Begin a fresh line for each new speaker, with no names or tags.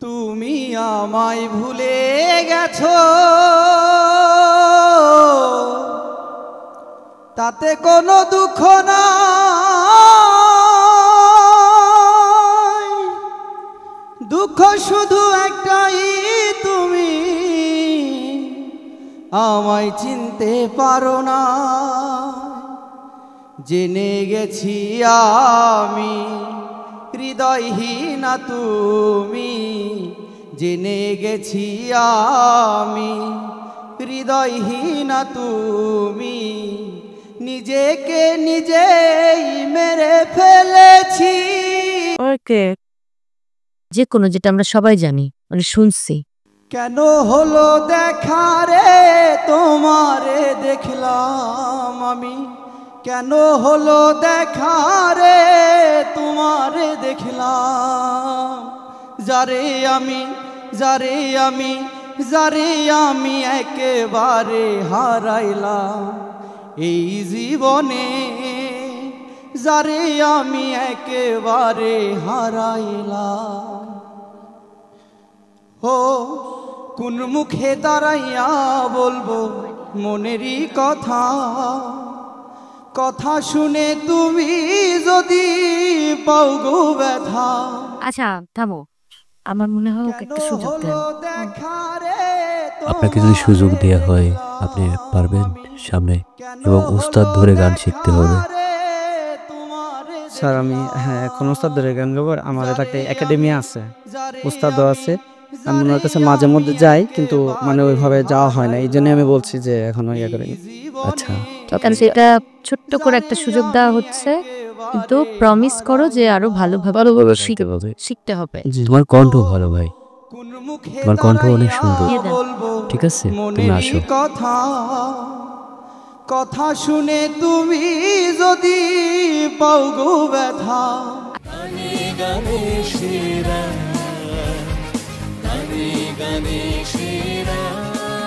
তুমি আমায় ভুলে গেছো, তাতে কোনো দুঃখ নাই। দুঃখ শুধু একটাই, তুমি আমায় চিনতে পারো না। জেনে গেছি আমি হৃদয়হীনা তুমি, জেনে গেছি আমি হৃদয়হীনা তুমি। নিজেকে নিজেই মেরে ফেলেছি।
ওকে, যে কোনো, যেটা আমরা সবাই জানি, মানে শুনছি।
কেন হলো দেখা রে তোমারে দেখলাম আমি, কেন হলো দেখা রে তোমারে দেখলাম। যারে আমি যারে আমি যারে আমি একেবারে হারাইলাম এই জীবনে, যারে আমি একেবারে হারাইলাম। ও কোন মুখে দাঁড়াইয়া বলবো মনেরই কথা, কথা শুনে তুমি যদি পাও গো ব্যথা।
আচ্ছা থামো, আমার মনে হয় ওকে একটা সুযোগ দেন।
আপনাকে যদি সুযোগ দেওয়া হয় আপনি পারবেন সামনে, এবং উস্তাদ ধরে গান শিখতে হবে।
স্যার আমি এখন উস্তাদ ধরে গান গাবো। আমার একটা একাডেমি আছে, উস্তাদও আছে। আমি ওনার কাছে মাঝে মধ্যে যাই, কিন্তু মানে ওইভাবে যাওয়া হয় না। এই জন্য আমি বলছি যে এখনো ইয়ে করিনি।
আচ্ছা,
কারণ সেটা ছোট্ট করে একটা সুযোগ দেওয়া হচ্ছে, কিন্তু প্রমিস করো যে আরো ভালোভাবে শিখতে হবে।
তোমার কণ্ঠ ভালো ভাই, তোমার কণ্ঠ অনেক সুন্দর।
দিয়ে দেন।
ঠিক আছে, তুমি আসো।
কথা কথা শুনে তুমি যদি পাও গো ব্যথা।